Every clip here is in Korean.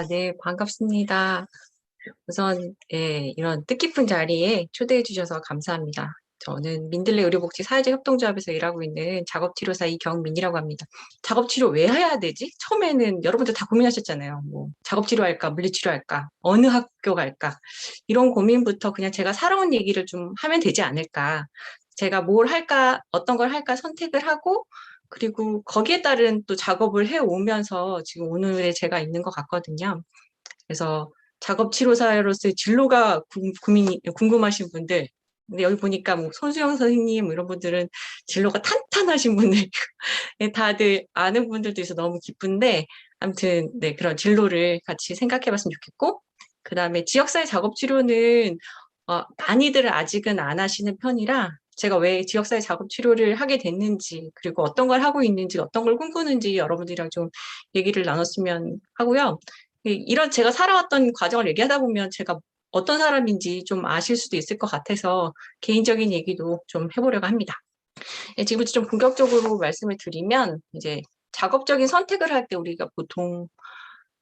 네, 반갑습니다. 우선, 이런 뜻깊은 자리에 초대해 주셔서 감사합니다. 저는 민들레 의료복지 사회적협동조합에서 일하고 있는 작업치료사 이경민이라고 합니다. 작업치료 왜 해야 되지? 처음에는 여러분들 다 고민하셨잖아요. 뭐, 작업치료할까, 물리치료할까, 어느 학교 갈까? 이런 고민부터 그냥 제가 살아온 얘기를 좀 하면 되지 않을까. 제가 뭘 할까, 어떤 걸 할까 선택을 하고, 그리고 거기에 따른 또 작업을 해오면서 지금 오늘의 제가 있는 것 같거든요. 그래서 작업치료사로서의 진로가 궁금하신 분들, 근데 여기 보니까 뭐 손수영 선생님 이런 분들은 진로가 탄탄하신 분들, 다들 아는 분들도 있어서 너무 기쁜데, 아무튼 네, 그런 진로를 같이 생각해봤으면 좋겠고, 그 다음에 지역사회 작업치료는 많이들 아직은 안 하시는 편이라 제가 왜 지역사회 작업치료를 하게 됐는지, 그리고 어떤 걸 하고 있는지, 어떤 걸 꿈꾸는지 여러분들이랑 좀 얘기를 나눴으면 하고요. 이런 제가 살아왔던 과정을 얘기하다 보면 제가 어떤 사람인지 좀 아실 수도 있을 것 같아서 개인적인 얘기도 좀 해보려고 합니다. 지금부터 좀 본격적으로 말씀을 드리면 이제 작업적인 선택을 할 때 우리가 보통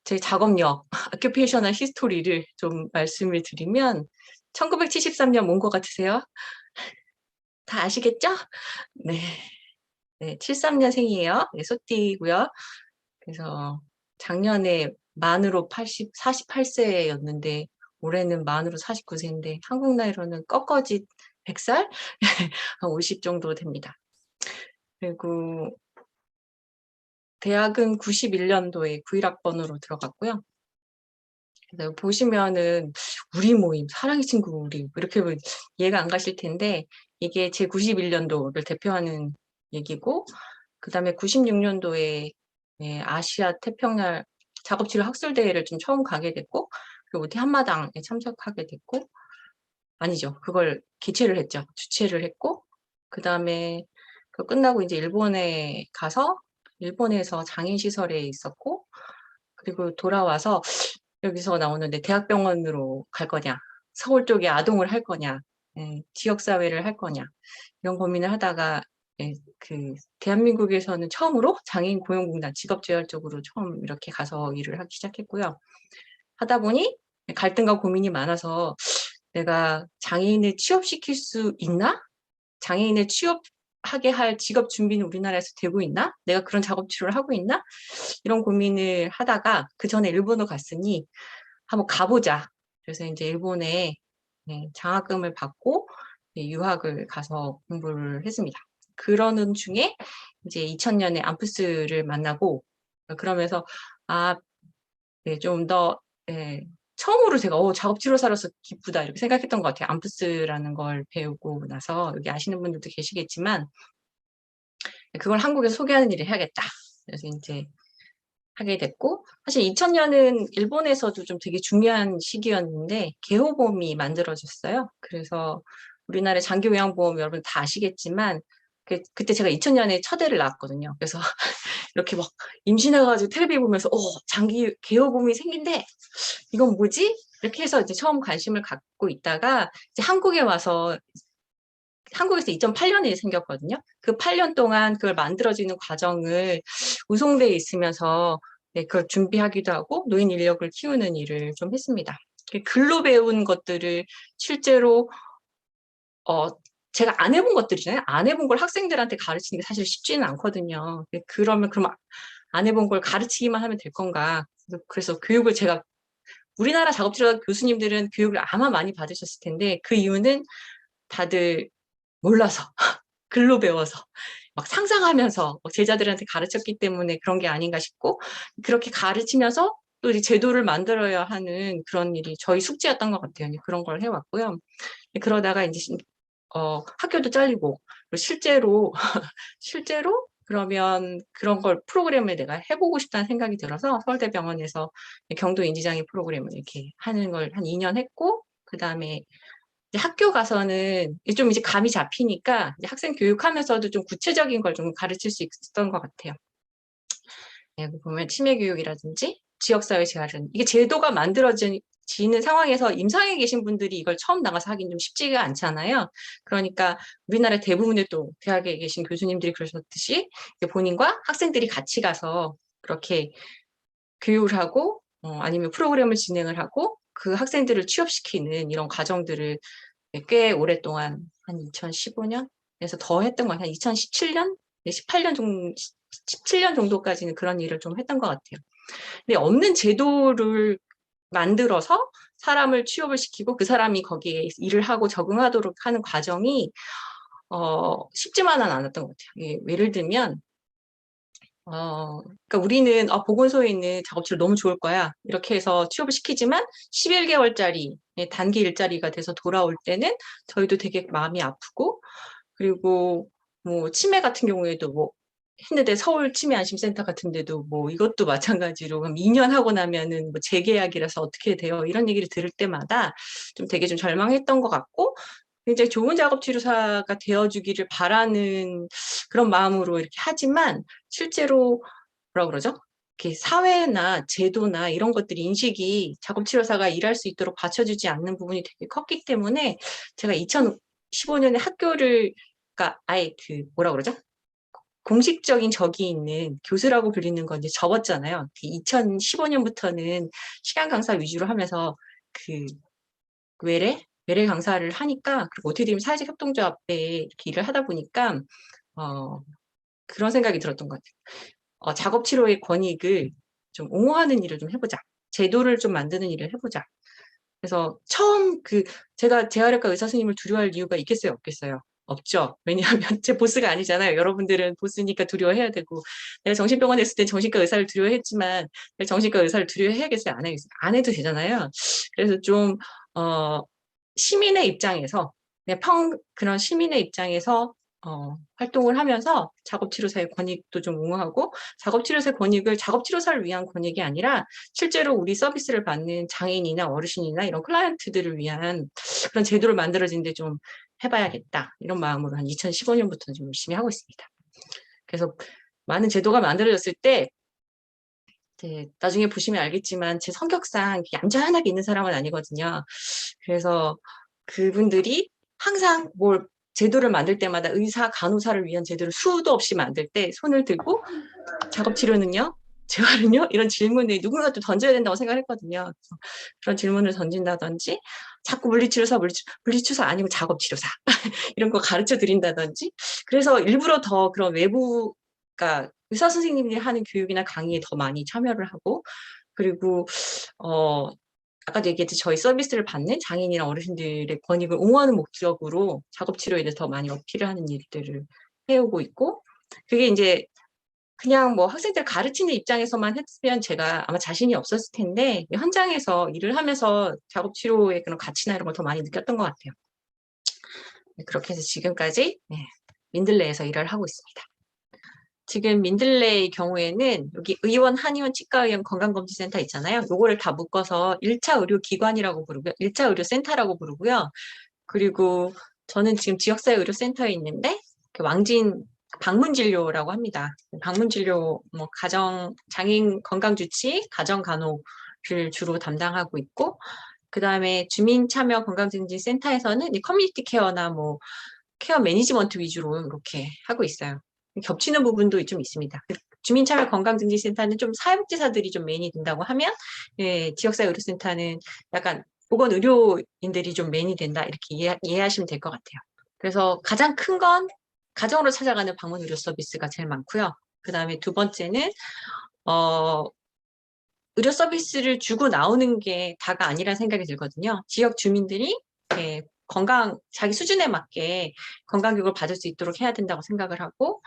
제 작업력, 아큐페이셔널 히스토리를 좀 말씀을 드리면 1973년 온 것 같으세요? 다 아시겠죠? 네. 네, 73년생이에요. 네, 소띠고요. 그래서 작년에 만으로 48세였는데 올해는 만으로 49세인데 한국 나이로는 꺾어짓 100살? 한 50 정도 됩니다. 그리고 대학은 91년도에 91학번으로 들어갔고요. 그래서 보시면은 우리 모임, 사랑의 친구 우리 이렇게 보면 이해가 안 가실 텐데 이게 제 91년도를 대표하는 얘기고 그다음에 96년도에 아시아 태평양 작업치료 학술대회를 좀 처음 가게 됐고 그리고 대한마당에 참석하게 됐고 아니죠. 그걸 개최를 했죠. 주최를 했고 그다음에 그 끝나고 이제 일본에 가서 일본에서 장애인 시설에 있었고 그리고 돌아와서 여기서 나오는데 대학병원으로 갈 거냐, 서울 쪽에 아동을 할 거냐, 지역사회를 할 거냐 이런 고민을 하다가 그 대한민국에서는 처음으로 장애인 고용공단 직업재활 쪽으로 처음 이렇게 가서 일을 하기 시작했고요. 하다 보니 갈등과 고민이 많아서 내가 장애인을 취업시킬 수 있나? 장애인을 취업하게 할 직업 준비는 우리나라에서 되고 있나? 내가 그런 작업 치료를 하고 있나? 이런 고민을 하다가 그 전에 일본을 갔으니 한번 가보자. 그래서 이제 일본에 장학금을 받고 유학을 가서 공부를 했습니다. 그러는 중에 이제 2000년에 암푸스를 만나고 그러면서 아, 좀 더 처음으로 제가 작업치료사로서 기쁘다 이렇게 생각했던 것 같아요. 암푸스라는 걸 배우고 나서 여기 아시는 분들도 계시겠지만 그걸 한국에서 소개하는 일을 해야겠다. 그래서 이제 하게 됐고 사실 2000년은 일본에서도 좀 되게 중요한 시기였는데 개호보험이 만들어졌어요. 그래서 우리나라 장기요양보험 여러분 다 아시겠지만 그때 제가 2000년에 첫 애를 낳았거든요. 그래서 이렇게 막 임신해가지고 텔레비 보면서 장기 개호보험이 생긴데 이건 뭐지? 이렇게 해서 이제 처음 관심을 갖고 있다가 이제 한국에 와서 한국에서 2008년에 생겼거든요. 그 8년 동안 그걸 만들어지는 과정을 우송대에 있으면서 그걸 준비하기도 하고 노인 인력을 키우는 일을 좀 했습니다. 글로 배운 것들을 실제로 제가 안 해본 것들이잖아요. 안 해본 걸 학생들한테 가르치는 게 사실 쉽지는 않거든요. 그럼 안 해본 걸 가르치기만 하면 될 건가? 그래서 교육을 제가 우리나라 작업치료 교수님들은 교육을 아마 많이 받으셨을 텐데 그 이유는 다들 몰라서 글로 배워서 막 상상하면서 제자들한테 가르쳤기 때문에 그런 게 아닌가 싶고 그렇게 가르치면서 또 이제 제도를 만들어야 하는 그런 일이 저희 숙제였던 것 같아요. 그런 걸 해왔고요. 그러다가 이제 학교도 잘리고 실제로 실제로 그러면 그런 걸 프로그램을 내가 해보고 싶다는 생각이 들어서 서울대병원에서 경도 인지장애 프로그램을 이렇게 하는 걸 한 2년 했고 그 다음에 학교 가서는 좀 이제 감이 잡히니까 이제 학생 교육하면서도 좀 구체적인 걸 좀 가르칠 수 있었던 것 같아요. 여기 보면 치매 교육이라든지 지역사회 재활은 이게 제도가 만들어지는 상황에서 임상에 계신 분들이 이걸 처음 나가서 하긴 좀 쉽지가 않잖아요. 그러니까 우리나라 대부분의 또 대학에 계신 교수님들이 그러셨듯이 본인과 학생들이 같이 가서 그렇게 교육을 하고 아니면 프로그램을 진행을 하고 그 학생들을 취업시키는 이런 과정들을 꽤 오랫동안 한 2015년에서 더 했던 것 같아요. 2017년? 18년 정도, 17년 정도까지는 그런 일을 좀 했던 것 같아요. 근데 없는 제도를 만들어서 사람을 취업을 시키고 그 사람이 거기에 일을 하고 적응하도록 하는 과정이 쉽지만은 않았던 것 같아요. 예를 들면 그러니까 우리는 보건소에 있는 작업치료 너무 좋을 거야. 이렇게 해서 취업을 시키지만 11개월짜리 단기 일자리가 돼서 돌아올 때는 저희도 되게 마음이 아프고 그리고 뭐 치매 같은 경우에도 뭐 했는데 서울 치매 안심센터 같은 데도 뭐 이것도 마찬가지로 한 2년 하고 나면은 뭐 재계약이라서 어떻게 돼요? 이런 얘기를 들을 때마다 좀 되게 좀 절망했던 것 같고 굉장히 좋은 작업치료사가 되어주기를 바라는 그런 마음으로 이렇게 하지만 실제로 뭐라 그러죠? 이렇게 사회나 제도나 이런 것들이 인식이 작업치료사가 일할 수 있도록 받쳐주지 않는 부분이 되게 컸기 때문에 제가 2015년에 학교를 그러니까 아예 그 뭐라 그러죠? 공식적인 적이 있는 교수라고 불리는 건 이제 접었잖아요. 2015년부터는 시간 강사 위주로 하면서 그 외래 강사를 하니까 그리고 어떻게 되면 사회적 협동조합에 이렇게 일을 하다 보니까 어, 그런 생각이 들었던 것 같아요. 작업 치료의 권익을 좀 옹호하는 일을 좀 해보자. 제도를 좀 만드는 일을 해보자. 그래서 처음 제가 재활의과 의사 선생님을 두려워할 이유가 있겠어요, 없겠어요? 없죠. 왜냐하면 제 보스가 아니잖아요. 여러분들은 보스니까 두려워해야 되고 내가 정신병원에 있을 때 정신과 의사를 두려워했지만 내가 정신과 의사를 두려워해야겠어요? 안 해야겠어요? 안 해도 되잖아요. 그래서 좀 시민의 입장에서 그런 시민의 입장에서 활동을 하면서 작업치료사의 권익도 좀 옹호하고 작업치료사의 권익을 작업치료사를 위한 권익이 아니라 실제로 우리 서비스를 받는 장애인이나 어르신이나 이런 클라이언트들을 위한 그런 제도를 만들어지는데 좀 해봐야겠다. 이런 마음으로 한 2015년부터 좀 열심히 하고 있습니다. 그래서 많은 제도가 만들어졌을 때 나중에 보시면 알겠지만 제 성격상 얌전하게 있는 사람은 아니거든요. 그래서 그분들이 항상 뭘 제도를 만들 때마다 의사, 간호사를 위한 제도를 수도 없이 만들 때 손을 들고 작업치료는요? 재활은요? 이런 질문을 누군가 또 던져야 된다고 생각했거든요. 그런 질문을 던진다든지 자꾸 물리치료사 아니고 작업치료사 이런 거 가르쳐 드린다든지 그래서 일부러 더 그런 그러니까 의사 선생님들이 하는 교육이나 강의에 더 많이 참여를 하고 그리고 아까도 얘기했듯이 저희 서비스를 받는 장애인이나 어르신들의 권익을 옹호하는 목적으로 작업치료에 대해서 더 많이 어필을 하는 일들을 해오고 있고 그게 이제 그냥 뭐 학생들 가르치는 입장에서만 했으면 제가 아마 자신이 없었을 텐데 현장에서 일을 하면서 작업치료의 그런 가치나 이런 걸 더 많이 느꼈던 것 같아요. 그렇게 해서 지금까지 민들레에서 일을 하고 있습니다. 지금 민들레의 경우에는 여기 의원, 한의원, 치과의원 건강검진센터 있잖아요. 요거를 다 묶어서 1차 의료기관이라고 부르고요. 1차 의료센터라고 부르고요. 그리고 저는 지금 지역사회 의료센터에 있는데 왕진 방문진료라고 합니다. 방문진료, 뭐 장애인 건강주치, 가정간호를 주로 담당하고 있고 그 다음에 주민참여 건강증진센터에서는 커뮤니티 케어나 뭐 케어 매니지먼트 위주로 이렇게 하고 있어요. 겹치는 부분도 좀 있습니다. 주민참여 건강증진센터는 좀 사회복지사들이 좀 메인이 된다고 하면 지역사회 의료센터는 약간 보건의료인들이 좀 메인이 된다 이렇게 이해하시면 될 것 같아요. 그래서 가장 큰 건 가정으로 찾아가는 방문의료 서비스가 제일 많고요. 그 다음에 두 번째는 의료 서비스를 주고 나오는 게 다가 아니라는 생각이 들거든요. 지역 주민들이 자기 수준에 맞게 건강교육을 받을 수 있도록 해야 된다고 생각을 하고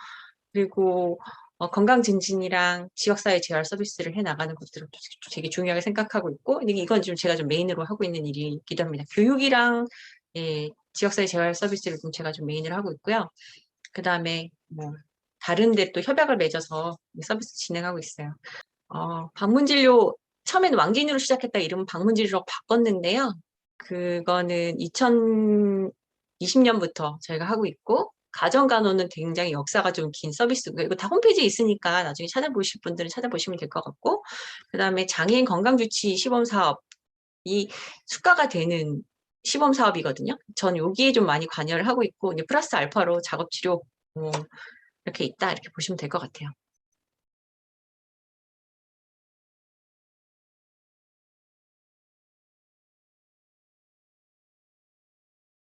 그리고 건강증진이랑 지역사회 재활 서비스를 해나가는 것들을 되게 중요하게 생각하고 있고 이건 좀 제가 좀 메인으로 하고 있는 일이기도 합니다. 교육이랑 지역사회 재활 서비스를 좀 제가 좀 메인으로 하고 있고요. 그 다음에 뭐 다른 데 또 협약을 맺어서 서비스 진행하고 있어요. 방문진료 처음에는 왕진으로 시작했다 이름은 방문진료로 바꿨는데요. 그거는 2020년부터 저희가 하고 있고 가정간호는 굉장히 역사가 좀 긴 서비스고요. 이거 다 홈페이지에 있으니까 나중에 찾아보실 분들은 찾아보시면 될 것 같고 그 다음에 장애인 건강주치 시범사업이 수가가 되는 시범사업이거든요. 전 여기에 좀 많이 관여를 하고 있고 이제 플러스 알파로 작업치료 이렇게 있다 이렇게 보시면 될 것 같아요.